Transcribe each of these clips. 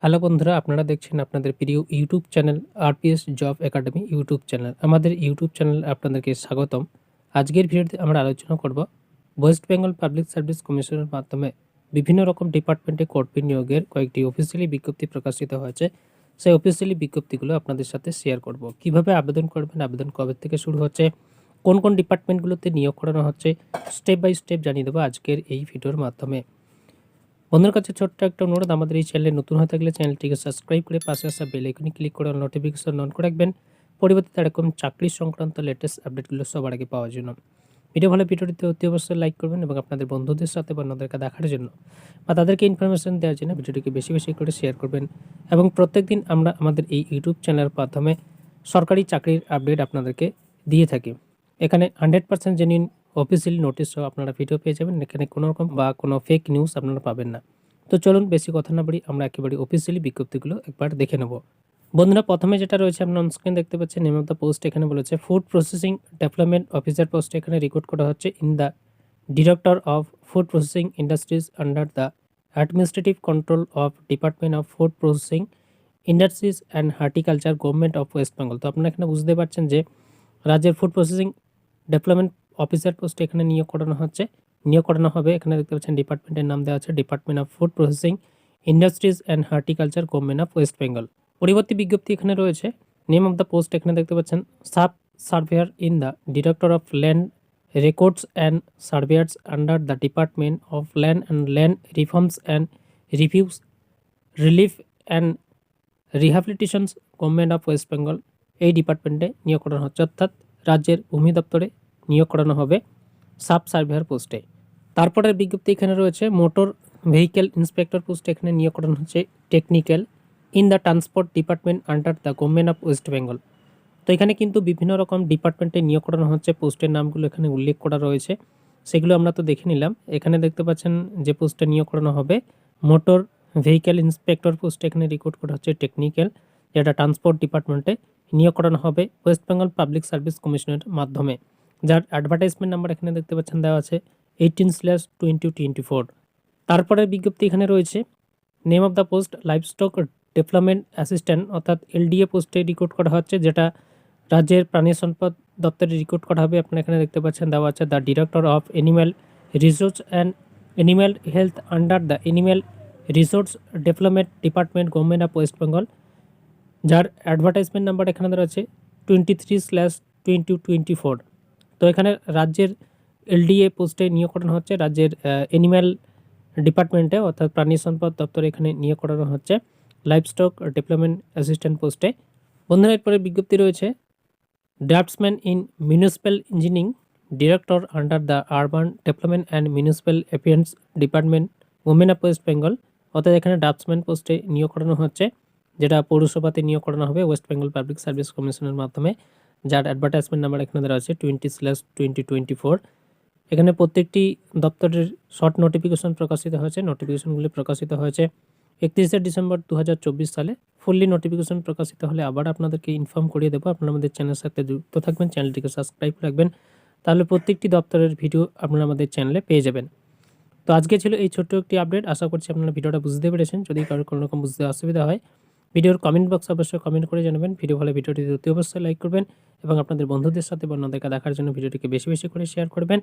Hello বন্ধুরা, আপনারা দেখছেন আপনাদের প্রিয় YouTube channel RPS job academy YouTube channel. আমাদের ইউটিউব চ্যানেল আপনাদেরকে স্বাগতম। আজকের ভিডিওতে আমরা আলোচনা করব ওয়েস্ট বেঙ্গল পাবলিক সার্ভিস কমিশনের মাধ্যমে বিভিন্ন রকম ডিপার্টমেন্টে কর্মী নিয়োগের কয়েকটি অফিসিয়ালি বিজ্ঞপ্তি প্রকাশিত হয়েছে। সেই অফিসিয়ালি বিজ্ঞপ্তিগুলো আপনাদের সাথে শেয়ার করব। কিভাবে আবেদন করবেন, আবেদন কবে থেকে শুরু হচ্ছে, কোন কোন ডিপার্টমেন্টগুলোতে নিয়োগ করানো হচ্ছে, স্টেপ বাই স্টেপ জানিয়ে দেবো আজকের এই ভিডিওর মাধ্যমে। বন্ধুর কাছে ছোট্ট একটা অনুরোধ, আমাদের এই চ্যানেলে নতুন হয়ে থাকলে চ্যানেলটিকে সাবস্ক্রাইব করে পাশে আসা বেল আইকনে ক্লিক করে নোটিফিকেশন অন করে রাখবেন পরবর্তীতে এরকম চাকরি সংক্রান্ত লেটেস্ট আপডেটগুলো সবার আগে পাওয়ার জন্য। ভিডিও ভালো ভিডিওটিতে অতি অবশ্যই লাইক করবেন এবং আপনাদের বন্ধুদের সাথে বা অন্যদেরকে দেখার জন্য বা তাদেরকে ইনফরমেশন দেওয়ার জন্য ভিডিওটিকে বেশি বেশি করে শেয়ার করবেন। এবং প্রত্যেকদিন আমরা আমাদের এই ইউটিউব চ্যানেলের মাধ্যমে সরকারি চাকরির আপডেট আপনাদেরকে দিয়ে থাকি। এখানে 100% জেনুইন অফিসিয়াল নোটিশ সহ আপনারা ভিডিও পেয়ে যাবেন। এখানে কোনো রকম বা কোনো ফেক নিউজ আপনারা পাবেন না। তো চলুন বেশি কথা না বলি, আমরা একেবারে অফিসিয়ালি বিজ্ঞপ্তিগুলো একবার দেখে নেব। বন্ধুরা, প্রথমে যেটা রয়েছে আপনার অনস্ক্রিন দেখতে পাচ্ছেন, নেম অফ দ্য পোস্ট এখানে বলেছে food processing development officer post এখানে রিক্রুট করা হচ্ছে in the director of food processing industries under the administrative control of department of food processing industries and horticulture government of West Bengal. তো আপনারা এখানে বুঝতে পারছেন যে রাজ্যের ফুড প্রসেসিং ডেভেলপমেন্ট অফিসার পোস্টে এখানে নিয়োগ করানো হবে। এখানে দেখতে পাচ্ছেন ডিপার্টমেন্টের নাম দেওয়া আছে department of food processing industries and horticulture government of West Bengal. পরবর্তী বিজ্ঞপ্তি এখানে রয়েছে নেম অফ দ্য পোস্ট এখানে দেখতে পাচ্ছেন sub surveyor in the director of land records and surveyors under the department of land and land reforms and reviews relief and রিহ্যাবিলিটেশনস government of West Bengal. এই ডিপার্টমেন্টে নিয়োগ করানো হচ্ছে, অর্থাৎ রাজ্যের ভূমি দপ্তরে নিয়োগ করানো হবে সাব সার্ভেয়ার পোস্টে। তারপরের বিজ্ঞপ্তি এখানে রয়েছে মোটর ভেহিক্যাল ইন্সপেক্টর পোস্টে এখানে নিয়োগ করানো হচ্ছে technical in the transport department under the government of West Bengal. তো এখানে কিন্তু বিভিন্ন রকম ডিপার্টমেন্টে নিয়োগ করানো হচ্ছে, পোস্টের নামগুলো এখানে উল্লেখ করা রয়েছে, সেগুলো আমরা তো দেখে নিলাম। এখানে দেখতে পাচ্ছেন যে পোস্টে নিয়োগ করানো হবে মোটর ভেহিক্যাল ইন্সপেক্টর পোস্টে এখানে রিক্রুট করা হচ্ছে টেকনিক্যাল, যেটা ট্রান্সপোর্ট ডিপার্টমেন্টে নিয়োগ করানো হবে ওয়েস্ট বেঙ্গল পাবলিক সার্ভিস কমিশনের মাধ্যমে, যার অ্যাডভার্টাইজমেন্ট নাম্বার এখানে দেখতে পাচ্ছেন দেওয়া আছে 18/2024। তারপরে বিজ্ঞপ্তি এখানে রয়েছে name of the post livestock development assistant, অর্থাৎ এলডিএ পোস্টে রিক্রুট করা হচ্ছে, যেটা রাজ্যের প্রাণী সম্পদ দপ্তরে রিক্রুট করা হবে। আপনারা এখানে দেখতে পাচ্ছেন দেওয়া আছে the director of animal resource and animal health under the animal resource development department government of West Bengal, যার অ্যাডভার্টাইজমেন্ট নাম্বার এখানে দেওয়া আছে 23/2024। তো এখানে রাজ্যের এলডিএ পোস্টে নিয়োগ করানো হচ্ছে, রাজ্যের অ্যানিম্যাল ডিপার্টমেন্টে অর্থাৎ প্রাণী সম্পদ দপ্তরে এখানে নিয়োগ করানো হচ্ছে লাইভস্টক ডেভেলপমেন্ট অ্যাসিস্ট্যান্ট পোস্টে। বন্ধুরা, এরপরে বিজ্ঞপ্তি রয়েছে draughtsman in municipal engineering director under the urban development and municipal affairs department government of West Bengal, অর্থাৎ এখানে ড্রাফটসম্যান পোস্টে নিয়োগ করানো হচ্ছে, যেটা পৌরসভাতে নিয়োগ করানো হবে ওয়েস্ট বেঙ্গল পাবলিক সার্ভিস কমিশনের মাধ্যমে, যার অ্যাডভার্টাইজমেন্ট নাম্বার এখানে দেওয়া আছে 20/2024। এখানে প্রত্যেকটি দপ্তরের শর্ট নোটিফিকেশন প্রকাশিত হয়েছে, নোটিফিকেশনগুলি প্রকাশিত হয়েছে 31শে ডিসেম্বর 2024 সালে। ফুললি নোটিফিকেশন প্রকাশিত হলে আবার আপনাদেরকে ইনফর্ম করিয়ে দেবো। আপনারা আমাদের চ্যানেলের সাথে যুক্ত থাকবেন, চ্যানেলটিকে সাবস্ক্রাইব রাখবেন, তাহলে প্রত্যেকটি দপ্তরের ভিডিও আপনারা আমাদের চ্যানেলে পেয়ে যাবেন। তো আজকে ছিল এই ছোট্ট একটি আপডেট, আশা করছি আপনারা ভিডিওটা বুঝতে পেরেছেন। যদি কারোর কোনো রকম বুঝতে অসুবিধা হয়, ভিডিওর কমেন্ট বক্সে অবশ্যই কমেন্ট করে জানাবেন। ভিডিও ভালো ভিডিওটি অতি অবশ্যই লাইক করবেন এবং আপনাদের বন্ধুদের সাথে বা অন্যদেরকে দেখার জন্য ভিডিওটিকে বেশি বেশি করে শেয়ার করবেন।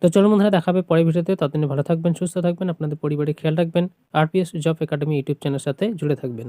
তো চলুন বন্ধুরা, দেখা হবে পরের ভিডিওতে। ততদিন ভালো থাকবেন, সুস্থ থাকবেন, আপনাদের পরিবারের খেয়াল রাখবেন। আরপিএস জব একাডেমি ইউটিউব চ্যানেলের সাথে জুড়ে থাকবেন।